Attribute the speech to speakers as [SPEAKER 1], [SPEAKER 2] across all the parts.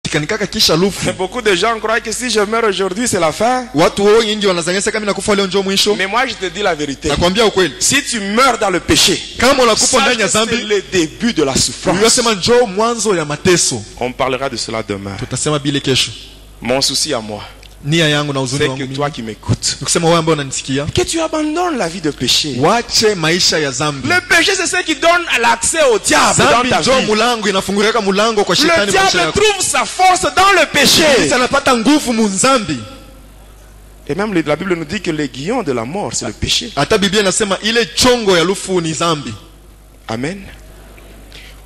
[SPEAKER 1] Tikanikaka kisha lufu.
[SPEAKER 2] Beaucoup de gens croient que si je meurs aujourd'hui, c'est la fin.
[SPEAKER 1] Watu wengi wanazania kama nakufa leo ndio mwisho.
[SPEAKER 2] Mais moi je te dis la vérité.
[SPEAKER 1] Nakwambia ukweli.
[SPEAKER 2] Si tu meurs dans le péché,
[SPEAKER 1] kama unakufa ndani ya
[SPEAKER 2] c'est
[SPEAKER 1] dhambi,
[SPEAKER 2] le début de la souffrance.
[SPEAKER 1] unasema njoo mwanzo ya mateso.
[SPEAKER 2] On parlera de cela demain.
[SPEAKER 1] Tutasema bile kesho.
[SPEAKER 2] Mon souci à moi,
[SPEAKER 1] Nia yangu na uzuni
[SPEAKER 2] c'est
[SPEAKER 1] wangu
[SPEAKER 2] que toi qui m'écoutes,
[SPEAKER 1] nikusema wewe ambaye unanisikia,
[SPEAKER 2] que tu abandonnes la vie de péché.
[SPEAKER 1] wache maisha ya dhambi.
[SPEAKER 2] Le péché, c'est ce qui donne l'accès au diable dans
[SPEAKER 1] Dhambi
[SPEAKER 2] ta
[SPEAKER 1] njoo
[SPEAKER 2] vie.
[SPEAKER 1] mulango, inafungurika mulango kwa
[SPEAKER 2] Le
[SPEAKER 1] shetani maisha
[SPEAKER 2] diable
[SPEAKER 1] yako.
[SPEAKER 2] trouve sa force dans le péché.
[SPEAKER 1] Sasa anapata nguvu munzambi.
[SPEAKER 2] Et même la Bible nous dit que l'aiguillon de la mort, c'est le péché.
[SPEAKER 1] Hata Biblia inasema ile chongo ya lufu ni dhambi.
[SPEAKER 2] Amen.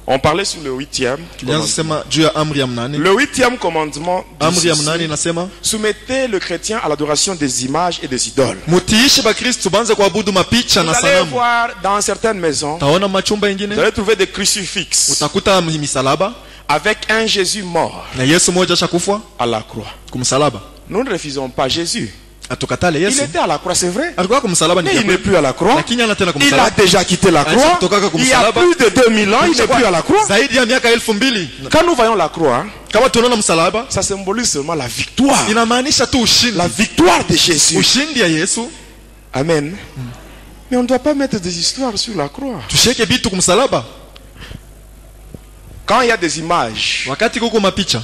[SPEAKER 2] On parlait sur le 8e
[SPEAKER 1] Tulianza sema juu ya amri ya mnane.
[SPEAKER 2] Le 8e commandement dit
[SPEAKER 1] Amri ya
[SPEAKER 2] ceci:
[SPEAKER 1] mnane inasema
[SPEAKER 2] soumettez le chrétien à l'adoration des images et des idoles.
[SPEAKER 1] mutiishi ba Kristo banze kuabudu mapicha
[SPEAKER 2] Vous
[SPEAKER 1] na
[SPEAKER 2] allez
[SPEAKER 1] sanamu.
[SPEAKER 2] voir dans certaines maisons,
[SPEAKER 1] Taona machumba
[SPEAKER 2] vous
[SPEAKER 1] ingine
[SPEAKER 2] allez trouver des crucifixes
[SPEAKER 1] utakuta misalaba
[SPEAKER 2] avec un Jésus mort
[SPEAKER 1] na Yesu moja shakufa
[SPEAKER 2] à la croix.
[SPEAKER 1] kumsalaba.
[SPEAKER 2] Nous ne refusons pas Jésus.
[SPEAKER 1] Atukatale
[SPEAKER 2] Il
[SPEAKER 1] Yesu.
[SPEAKER 2] était à la croix, c'est vrai.
[SPEAKER 1] Alikuwa kumsalaba,
[SPEAKER 2] Mais il n'est plus à la croix.
[SPEAKER 1] lakini ana tena
[SPEAKER 2] Il a
[SPEAKER 1] kumsalaba.
[SPEAKER 2] déjà quitté la croix. Il y a plus de 2000 ans, il n'est plus à la croix.
[SPEAKER 1] Zaidi ya miaka 2000.
[SPEAKER 2] Quand nous voyons la croix,
[SPEAKER 1] Kama tunaona msalaba,
[SPEAKER 2] ça symbolise seulement la victoire.
[SPEAKER 1] inamaanisha tu ushindi.
[SPEAKER 2] La victoire de Jésus.
[SPEAKER 1] Ushindi ya Yesu.
[SPEAKER 2] Amen. Mais on ne doit pas mettre des histoires sur la croix.
[SPEAKER 1] Tusheke bitu kumsalaba.
[SPEAKER 2] Quand il y a des images,
[SPEAKER 1] Wakati kuko mapicha,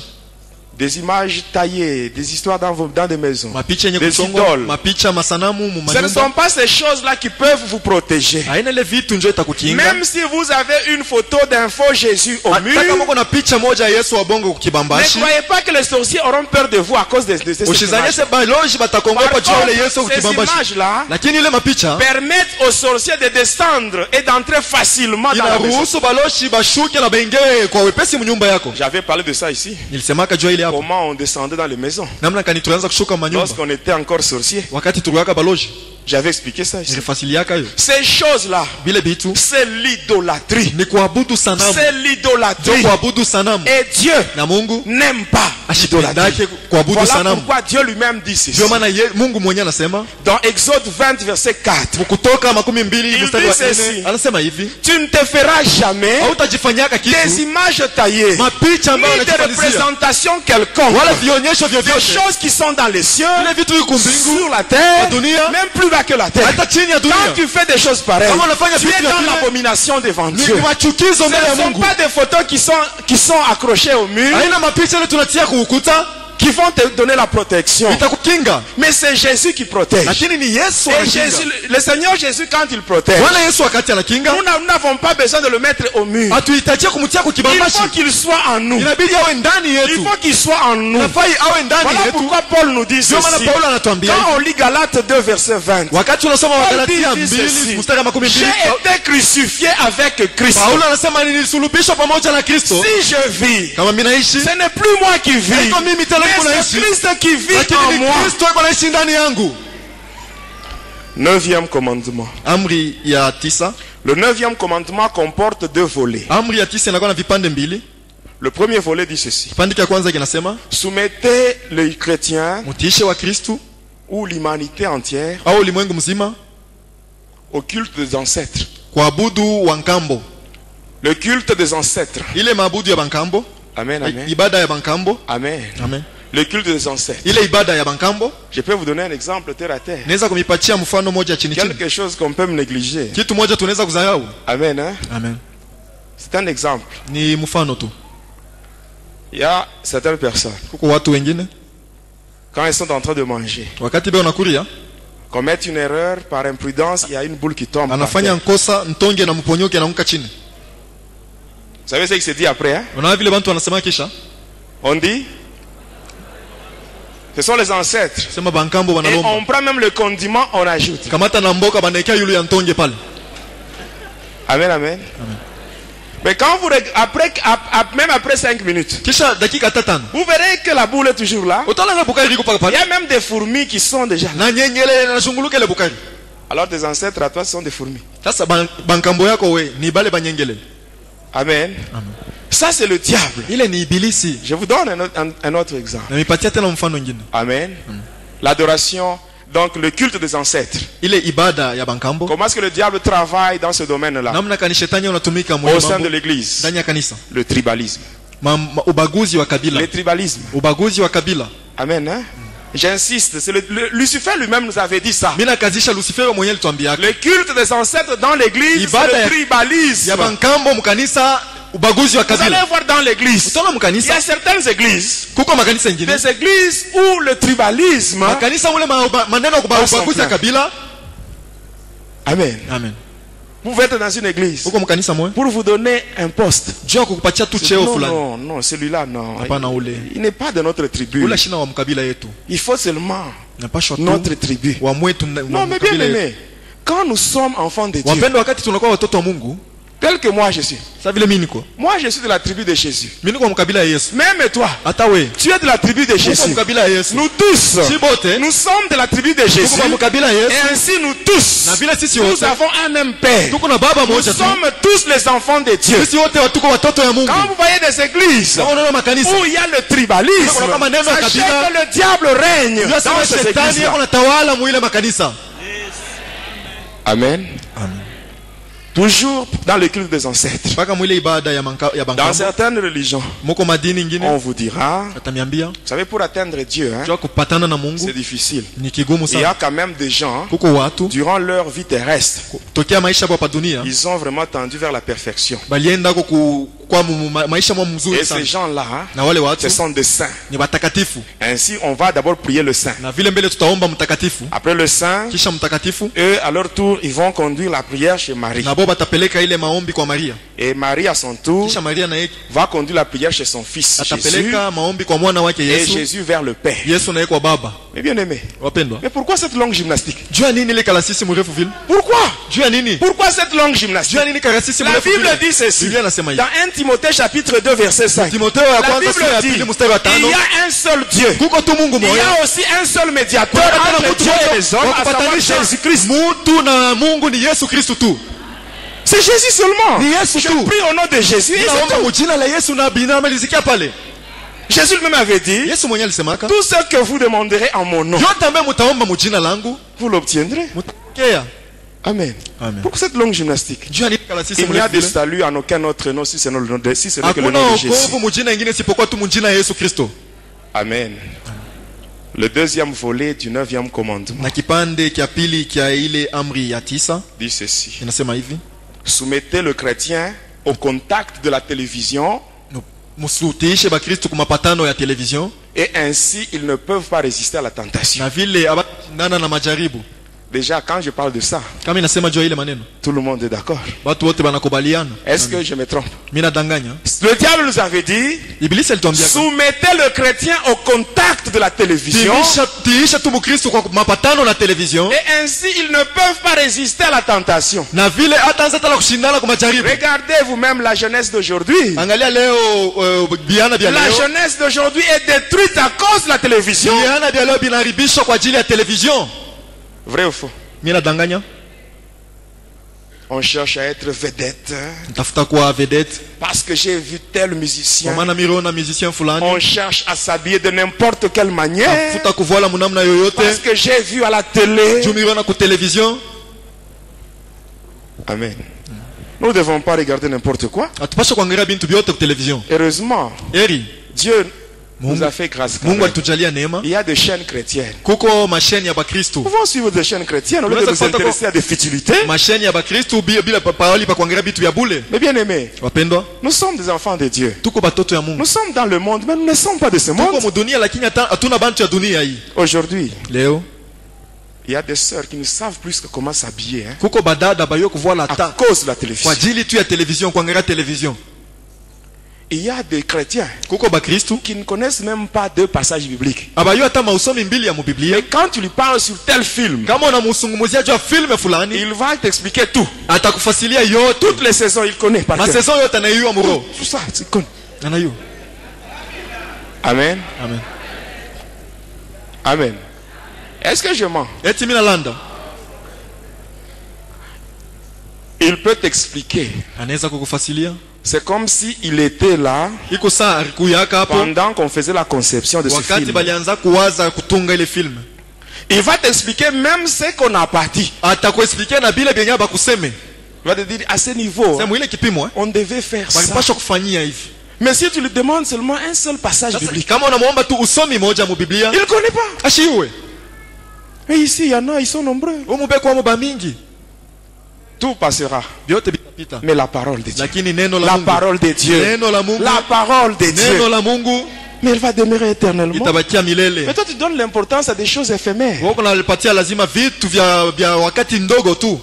[SPEAKER 2] des images taillées, des histoires dans des maisons,
[SPEAKER 1] mapicha yenye
[SPEAKER 2] des
[SPEAKER 1] kusongwa,
[SPEAKER 2] idoles,
[SPEAKER 1] mapicha masanamu mu
[SPEAKER 2] ce ne sont
[SPEAKER 1] manyumba.
[SPEAKER 2] pas ces choses-là qui peuvent vous protéger.
[SPEAKER 1] Haina ile vitu njoo itakukinga.
[SPEAKER 2] Même si vous avez une photo d'un faux Jésus au mur,
[SPEAKER 1] Hata kama uko na picha moja ya Yesu wa bongo
[SPEAKER 2] ne
[SPEAKER 1] kukibambashi,
[SPEAKER 2] croyez pas que les sorciers auront peur de vous à cause de ces
[SPEAKER 1] usizanye
[SPEAKER 2] images.
[SPEAKER 1] se baloji batakongopa
[SPEAKER 2] Par
[SPEAKER 1] juu ya ile
[SPEAKER 2] contre,
[SPEAKER 1] Yesu
[SPEAKER 2] ces
[SPEAKER 1] kukibambashi.
[SPEAKER 2] images-là
[SPEAKER 1] Lakini ile mapicha
[SPEAKER 2] permettent aux sorciers de descendre et d'entrer facilement dans la maison.
[SPEAKER 1] inaruhusu baloshi bashuke na baingie kwa wepesi mnyumba yako.
[SPEAKER 2] J'avais parlé de ça ici.
[SPEAKER 1] Nilisemaka juu ile hapo.
[SPEAKER 2] Comment on descendait dans les maisons
[SPEAKER 1] Namna kani tuanza kushuka manyumba.
[SPEAKER 2] lorsqu'on était encore sorcier.
[SPEAKER 1] Wakati tuliwaka baloji,
[SPEAKER 2] J'avais expliqué ça ici.
[SPEAKER 1] nilifasiliaka hiyo.
[SPEAKER 2] Ces choses-là,
[SPEAKER 1] Vile bitu
[SPEAKER 2] c'est l'idolâtrie.
[SPEAKER 1] ni kuabudu sanamu.
[SPEAKER 2] C'est
[SPEAKER 1] Ndio
[SPEAKER 2] l'idolâtrie.
[SPEAKER 1] kuabudu sanamu.
[SPEAKER 2] Et Dieu
[SPEAKER 1] Na Mungu
[SPEAKER 2] n'aime pas l'idolâtrie.
[SPEAKER 1] ashipendake kuabudu
[SPEAKER 2] Voilà
[SPEAKER 1] sanamu.
[SPEAKER 2] pourquoi Dieu lui-même dit ceci.
[SPEAKER 1] Ndio maana Mungu mwenyewe anasema
[SPEAKER 2] Dans Exode 20 verset 4.
[SPEAKER 1] Kutoka 20
[SPEAKER 2] Il
[SPEAKER 1] mstari wa
[SPEAKER 2] dit ceci.
[SPEAKER 1] 4 anasema hivi,
[SPEAKER 2] Tu ne te feras jamais
[SPEAKER 1] hautajifanyaka
[SPEAKER 2] des
[SPEAKER 1] kitu
[SPEAKER 2] images taillées,
[SPEAKER 1] mapicha ambayo
[SPEAKER 2] ni des
[SPEAKER 1] yanajifanyizia
[SPEAKER 2] représentations quelconques,
[SPEAKER 1] wala vionyesho
[SPEAKER 2] des
[SPEAKER 1] vyovyote,
[SPEAKER 2] choses qui sont dans les cieux,
[SPEAKER 1] vile vitu viko mbingu
[SPEAKER 2] sur la terre,
[SPEAKER 1] la dunia,
[SPEAKER 2] même plus bas que la terre.
[SPEAKER 1] hata chini ya
[SPEAKER 2] Quand
[SPEAKER 1] dunia.
[SPEAKER 2] tu fais des choses pareilles,
[SPEAKER 1] Kama unafanya
[SPEAKER 2] tu
[SPEAKER 1] vitu
[SPEAKER 2] es
[SPEAKER 1] vya
[SPEAKER 2] dans
[SPEAKER 1] vile,
[SPEAKER 2] l'abomination devant
[SPEAKER 1] ni
[SPEAKER 2] Dieu.
[SPEAKER 1] machukizo
[SPEAKER 2] Ce
[SPEAKER 1] mbele ya
[SPEAKER 2] ne sont
[SPEAKER 1] Mungu.
[SPEAKER 2] pas des photos qui sont accrochées au mur,
[SPEAKER 1] Haina mapicha ile tunatia kuukuta
[SPEAKER 2] qui vont te donner la protection.
[SPEAKER 1] itakukinga,
[SPEAKER 2] Mais c'est Jésus qui protège.
[SPEAKER 1] lakini ni Yesu
[SPEAKER 2] Et Jésus,
[SPEAKER 1] anakinga.
[SPEAKER 2] le Seigneur Jésus, quand il protège,
[SPEAKER 1] Bwana Yesu wakati anakinga,
[SPEAKER 2] nous n'avons pas besoin de le mettre au mur.
[SPEAKER 1] hatuhitajia kumtia
[SPEAKER 2] Il faut
[SPEAKER 1] kukibambashi,
[SPEAKER 2] qu'il soit en nous.
[SPEAKER 1] inabidi awe ndani
[SPEAKER 2] Il
[SPEAKER 1] yetu.
[SPEAKER 2] faut qu'il soit en nous.
[SPEAKER 1] Nafai awe ndani
[SPEAKER 2] Voilà
[SPEAKER 1] yetu.
[SPEAKER 2] pourquoi Paul nous dit
[SPEAKER 1] Ndio maana
[SPEAKER 2] ceci.
[SPEAKER 1] Paulo anatuambia
[SPEAKER 2] Quand
[SPEAKER 1] hivi.
[SPEAKER 2] on lit Galates 2 verset 20,
[SPEAKER 1] Wakati unasoma
[SPEAKER 2] Paul
[SPEAKER 1] Wagalatia
[SPEAKER 2] dit
[SPEAKER 1] 2
[SPEAKER 2] ceci.
[SPEAKER 1] mstari wa 12,
[SPEAKER 2] J'ai été crucifié avec Christ.
[SPEAKER 1] Paulo anasema nilisulubishwa pamoja na Kristo.
[SPEAKER 2] Si je vis,
[SPEAKER 1] Kama mimi naishi,
[SPEAKER 2] ce n'est plus moi qui vis,
[SPEAKER 1] haiko mimi tena niko
[SPEAKER 2] mais
[SPEAKER 1] naishi,
[SPEAKER 2] c'est Christ qui vit
[SPEAKER 1] lakini
[SPEAKER 2] en
[SPEAKER 1] ni
[SPEAKER 2] moi.
[SPEAKER 1] Kristo yuko naishi ndani yangu.
[SPEAKER 2] 9e commandement.
[SPEAKER 1] Amri ya 9.
[SPEAKER 2] Le 9e commandement comporte 2 volets.
[SPEAKER 1] Amri ya 9 inakuwa na vipande mbili.
[SPEAKER 2] Le premier volet dit ceci.
[SPEAKER 1] Kipande cha kwanza kinasema
[SPEAKER 2] Soumettez le chrétien
[SPEAKER 1] mtiishe wa Kristo
[SPEAKER 2] ou l'humanité entière
[SPEAKER 1] au ulimwengu mzima
[SPEAKER 2] au culte des ancêtres.
[SPEAKER 1] kuabudu wa nkambo.
[SPEAKER 2] Le culte des ancêtres.
[SPEAKER 1] Ile maabudu ya bankambo,
[SPEAKER 2] Amen, amen.
[SPEAKER 1] ibada ya bankambo.
[SPEAKER 2] Amen.
[SPEAKER 1] Amen.
[SPEAKER 2] Le culte des ancêtres.
[SPEAKER 1] Ile ibada ya bankambo,
[SPEAKER 2] Je peux vous donner un exemple terre à terre.
[SPEAKER 1] naweza kumipatia mfano moja chini chini.
[SPEAKER 2] Quelque chose qu'on peut me négliger.
[SPEAKER 1] Kitu moja tunaweza kuzarau.
[SPEAKER 2] Amen, hein?
[SPEAKER 1] Amen.
[SPEAKER 2] C'est un exemple.
[SPEAKER 1] Ni mfano tu.
[SPEAKER 2] Il y a certaines personnes,
[SPEAKER 1] Kuko watu wengine
[SPEAKER 2] quand elles sont en train de manger,
[SPEAKER 1] wakati beo nakuria
[SPEAKER 2] commettent une erreur par imprudence, il y a une boule qui tombe. par
[SPEAKER 1] anafanya
[SPEAKER 2] terre.
[SPEAKER 1] nkosa ntonge na mponyoke anaanguka chini.
[SPEAKER 2] Vous savez ce qui se dit après, hein?
[SPEAKER 1] Unaona vile watu wanasema kisha
[SPEAKER 2] On dit, ce sont les ancêtres.
[SPEAKER 1] sema bankambo
[SPEAKER 2] Et
[SPEAKER 1] wanalomba.
[SPEAKER 2] on prend même le condiment, on ajoute.
[SPEAKER 1] Kamata na mboka banaekea yule ya ntonge pale.
[SPEAKER 2] Amen, amen. Mais quand vous même après 5 minutes,
[SPEAKER 1] Kisha dakika 5
[SPEAKER 2] vous verrez que la boule est toujours là.
[SPEAKER 1] utala na bukari liko pale
[SPEAKER 2] Il y
[SPEAKER 1] pale.
[SPEAKER 2] a même des fourmis qui sont déjà là.
[SPEAKER 1] Na nyengele na shunguluke ile bukari.
[SPEAKER 2] Alors tes ancêtres à toi sont des fourmis.
[SPEAKER 1] Sasa bankambo yako we ni bale banyengele.
[SPEAKER 2] Amen. Ça c'est le diable.
[SPEAKER 1] Ile ni ibilisi.
[SPEAKER 2] Je vous donne un autre exemple.
[SPEAKER 1] Na mipatia tena mfano mwingine.
[SPEAKER 2] Amen. L'adoration, donc le culte des ancêtres.
[SPEAKER 1] Ile ibada ya bankambo.
[SPEAKER 2] Comment est-ce que le diable travaille dans ce domaine-là?
[SPEAKER 1] Namna kani shetani unatumika
[SPEAKER 2] Au sein de l'église.
[SPEAKER 1] ndani ya kanisa.
[SPEAKER 2] Le tribalisme.
[SPEAKER 1] Ubaguzi wa kabila.
[SPEAKER 2] Le tribalisme.
[SPEAKER 1] Ubaguzi wa kabila.
[SPEAKER 2] Amen. Hein? J'insiste, c'est Lucifer lui-même nous avait dit ça.
[SPEAKER 1] Mina kazisha Lucifer mwenyewe alituambiaka.
[SPEAKER 2] Le culte des ancêtres dans l'église, c'est le tribalisme.
[SPEAKER 1] Ya bankambo mkanisa ubaguzi wa
[SPEAKER 2] Vous
[SPEAKER 1] kabila.
[SPEAKER 2] allez voir dans l'église. Il y a certaines églises.
[SPEAKER 1] Kuko makanisa ingine.
[SPEAKER 2] Des églises où le tribalisme.
[SPEAKER 1] Makanisa mule maneno ubaguzi wa kabila.
[SPEAKER 2] Amen.
[SPEAKER 1] Amen.
[SPEAKER 2] Vous pouvez être dans une église pour vous donner un poste. Non, celui-là, non. Il n'est pas de notre tribu. Il faut seulement notre tribu. Non, mais bien aimé, quand nous sommes enfants de Dieu, tel que moi je suis. Moi je suis de la tribu de Jésus. Même toi, tu es de la tribu de Jésus. Nous tous, nous sommes de la tribu de Jésus. Et ainsi nous tous, nous avons un même Père. Nous sommes tous les enfants de Dieu. Quand vous voyez des églises où il y a le tribalisme, sachez que le diable règne dans ces églises-là. Amen. Toujours dans le culte des ancêtres. Dans certaines religions, on vous dira, vous savez, pour atteindre Dieu, c'est difficile. Il y a quand même des gens, durant leur vie terrestre, ils ont vraiment tendu vers la perfection. Et ces gens-là, ce sont des saints. Ainsi, on va d'abord prier le saint. Après le saint, eux, à leur tour, ils vont conduire la prière chez Marie. Et Marie, à son tour, va conduire la prière chez son fils Jésus. Et Jésus vers le Père. Mais bien aimé, mais pourquoi cette longue gymnastique? Pourquoi? Pourquoi cette longue gymnastique? La Bible dit ceci. Dans 1 Timothée chapitre 2 verset 5. La Bible dit, il y a un seul Dieu. Il y a aussi un seul médiateur entre Dieu et les hommes, à savoir Jésus-Christ. C'est Jésus seulement. Je prie au nom de Jésus. Jésus lui-même avait dit, tout ce que vous demanderez en mon nom, vous l'obtiendrez. Amen. Pourquoi cette longue gymnastique? Il n'y a de salut en aucun autre nom si ce n'est que le nom de Jésus. Amen. Le deuxième volet du 9e commandement dit ceci. Soumettez le chrétien au contact de la télévision. Et ainsi ils ne peuvent pas résister à la tentation. Déjà, quand je parle de ça, tout le monde est d'accord. Est-ce que je me trompe? Le diable nous avait dit, soumettez le chrétien au contact de la télévision. Et ainsi, ils ne peuvent pas résister à la tentation. Regardez vous-même la jeunesse d'aujourd'hui. La jeunesse d'aujourd'hui est détruite à cause de la télévision. Vrai ou faux? On cherche à être vedette. Parce que j'ai vu tel musicien. On cherche à s'habiller de n'importe quelle manière. Parce que j'ai vu à la télé. Amen. Nous ne devons pas regarder n'importe quoi. Heureusement, Dieu nous a fait grâce. Il y a des chaînes chrétiennes. Nous pouvons suivre des chaînes chrétiennes au lieu de nous intéresser à des futilités. Mais bien aimé, nous sommes des enfants de Dieu. Nous sommes dans le monde, mais nous ne sommes pas de ce monde. Aujourd'hui, il y a des sœurs qui ne savent plus comment s'habiller à cause de la télévision. Il y a des chrétiens qui ne connaissent même pas deux passages bibliques. Mais quand tu lui parles sur tel film, il va t'expliquer tout. Toutes les saisons, il connaît par cœur. Tout ça, il connaît. Amen. Amen. Est-ce que je mens? Il peut t'expliquer. C'est comme s'il était là pendant qu'on faisait la conception de ce film. Il va t'expliquer même ce qu'on n'a pas dit. Il va te dire à ce niveau, on devait faire ça. Mais si tu lui demandes seulement un seul passage biblique,
[SPEAKER 1] kama unamuomba tu usomi moja mu Biblia,
[SPEAKER 2] il ne connaît pas.
[SPEAKER 1] Ashiwe.
[SPEAKER 2] Et ici, il y en a, ils sont nombreux. Tout passera. Mais la parole de Dieu. La parole de Dieu. La parole de Dieu. Mais elle va demeurer éternellement. Mais toi tu donnes l'importance à des choses éphémères.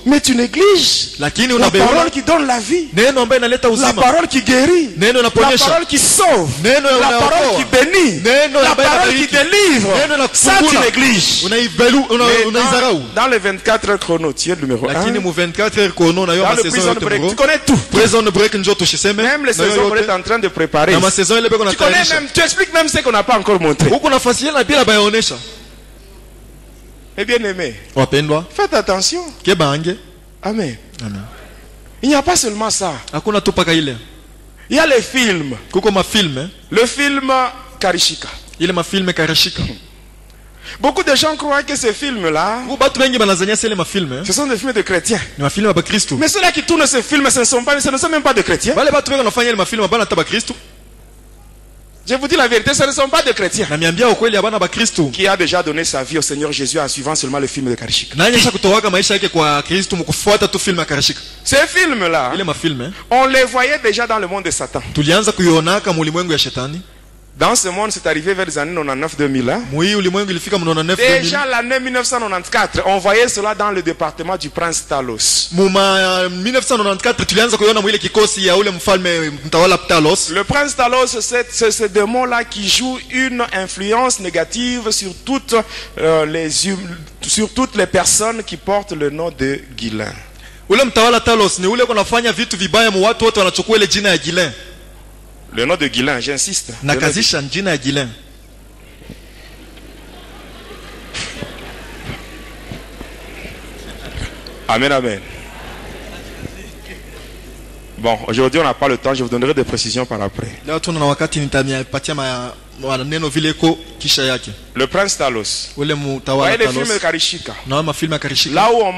[SPEAKER 2] Mais tu négliges la parole qui donne la vie, la parole qui guérit, la parole qui sauve, la parole qui bénit, la parole qui délivre. Ça tu négliges. Dans les 24 heures chrono, tu es le numéro 1. Dans le prison break, tu connais tout. Même les saisons qu'on est en train de préparer. Tu connais même, tu expliques même ce qu'on n'a pas encore montré. Et bien aimé, faites attention. Amen. Il n'y a pas seulement ça. Il y a les films. Le film Karishika. Beaucoup de gens croient que ces films-là, ce sont des films de chrétiens. Mais ceux-là qui tournent ces films, ce ne sont même pas de chrétiens. Je vous dis la vérité, ce ne sont pas des chrétiens. Qui a déjà donné sa vie au Seigneur Jésus en suivant seulement le film de Karishika. Ces films-là, on les voyait déjà dans le monde de Satan. Dans ce monde, c'est arrivé vers les années 99-2000. Déjà l'année 1994, on voyait cela dans le département du prince Talos. Le prince Talos, c'est ce démon-là qui joue une influence négative sur toutes les personnes qui portent le nom de Guilain. Le nom de Guilain, j'insiste. Amen, amen. Bon, aujourd'hui on n'a pas le temps, je vous donnerai des précisions par après. Le prince Talos. Voyez les films de Karishika. Là où on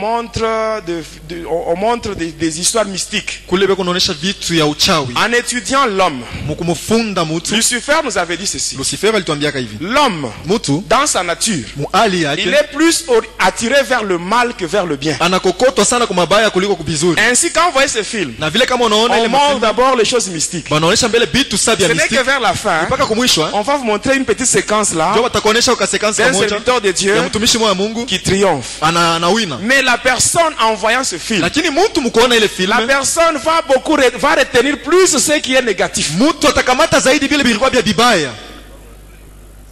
[SPEAKER 2] montre des histoires mystiques. En étudiant l'homme, Lucifer nous avait dit ceci. L'homme, dans sa nature, il est plus attiré vers le mal que vers le bien. Ainsi, quand on voit ce film, on montre d'abord les choses mystiques. Ce n'est que vers la fin, on va vous montrer une petite séquence là d'un serviteur de Dieu qui triomphe. Mais la personne en voyant ce film, la personne va retenir plus ce qui est négatif.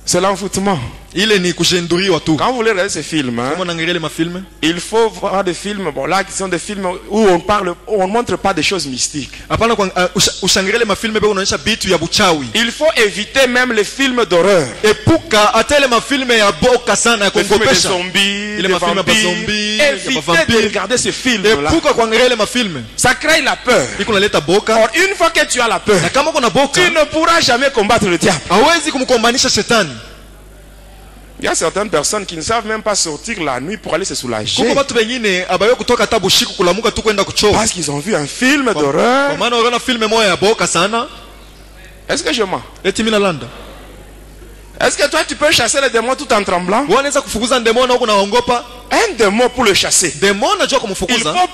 [SPEAKER 2] C'est l'envoûtement. Quand vous voulez regarder ces films, il faut voir des films, bon là qui sont des films où on ne montre pas des choses mystiques. Il faut éviter même les films d'horreur. Les films de zombies, de vampires. Évitez de regarder ces films-là. Ça crée la peur. Or, une fois que tu as la peur, tu ne pourras jamais combattre le diable. Il y a certaines personnes qui ne savent même pas sortir la nuit pour aller se soulager. Parce qu'ils ont vu un film d'horreur. Est-ce que je mens? Est-ce que toi tu peux chasser les démons tout en tremblant? Un démon pour le chasser, il faut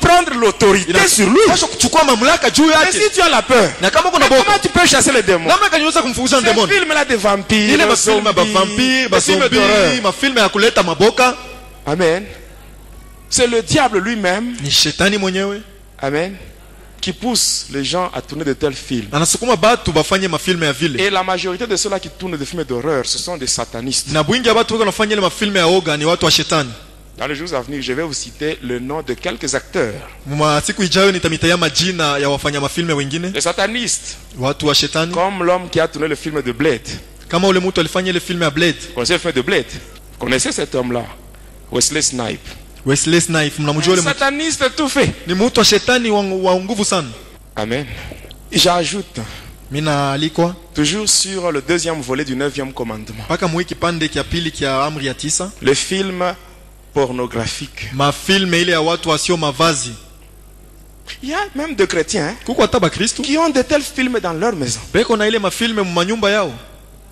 [SPEAKER 2] prendre l'autorité sur lui. Mais si tu as la peur, comment tu peux chasser les démons? Ce film-là de vampires, de zombies, de films d'horreur. Amen. C'est le diable lui-même. Amen. Qui pousse les gens à tourner de tels films. Et la majorité de ceux-là qui tournent des films d'horreur, ce sont des satanistes. Dans les jours à venir, je vais vous citer le nom de quelques acteurs. Les satanistes, comme l'homme qui a tourné le film de Blade. Vous connaissez le film de Blade? Vous connaissez cet homme-là? Wesley Snipes. Sataniste tout fait. Amen. J'ajoute, toujours sur le deuxième volet du 9e commandement, le film pornographique. Il y a même des chrétiens qui ont de tels films dans leur maison.